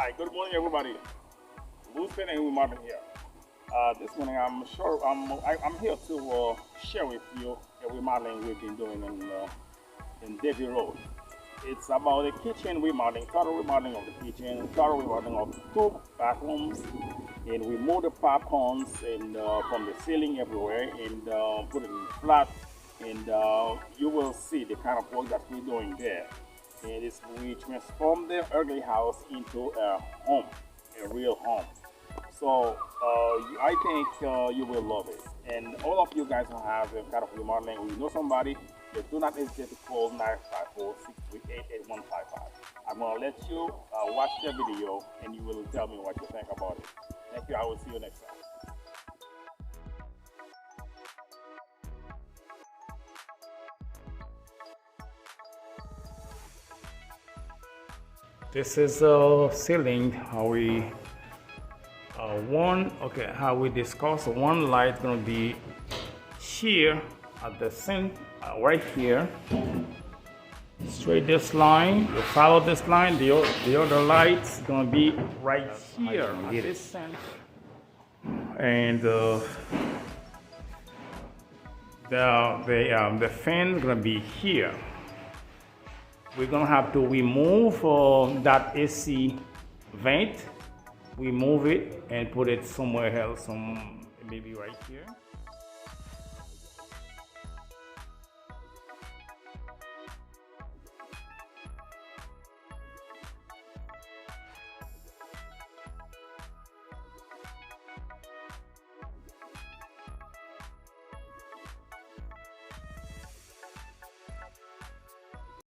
Hi, good morning, everybody. Louis Painting Remodeling here. This morning, I'm here to share with you a remodeling we've been doing in Davy Road. It's about a kitchen remodeling, total remodeling of the kitchen, total remodeling of 2 bathrooms, and remove the popcorns and from the ceiling everywhere and put it in flat. And you will see the kind of work that we're doing there. And it's we transform the ugly house into a home, a real home. So I think you will love it. And all of you guys who have a kind of remodeling, or you know somebody, do not hesitate to call 954-638-8155. I'm gonna let you watch the video, and you will tell me what you think about it. Thank you. I will see you next time. This is a ceiling. How we how we discuss one light gonna be here at the center, right here. Straight this line. You follow this line. The other light's gonna be right here at this center, and the fan gonna be here. We're gonna have to remove that AC vent, remove it and put it somewhere else, maybe right here.